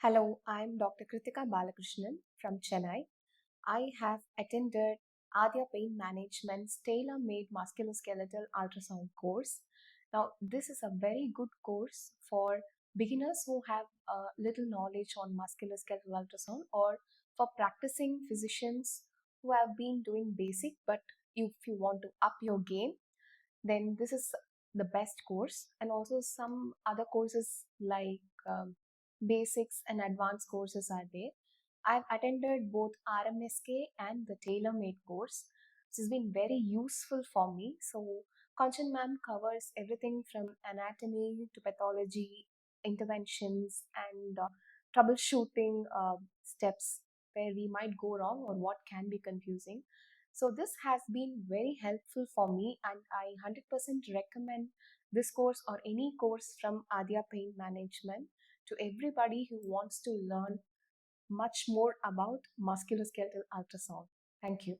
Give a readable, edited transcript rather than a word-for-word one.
Hello, I'm Dr. Kiruthika Balakrishnan from Chennai. I have attended Aadhya Pain Management's tailor-made musculoskeletal ultrasound course. Now, this is a very good course for beginners who have little knowledge on musculoskeletal ultrasound or for practicing physicians who have been doing basic, but if you want to up your game, then this is the best course. And also some other courses like basics and advanced courses are there. I've attended both RMSK and the tailor-made course. This has been very useful for me. So Kanchan ma'am covers everything from anatomy to pathology, interventions, and troubleshooting steps where we might go wrong or what can be confusing. So this has been very helpful for me, and I 100% recommend this course or any course from Aadhya Pain Management to everybody who wants to learn much more about musculoskeletal ultrasound. Thank you.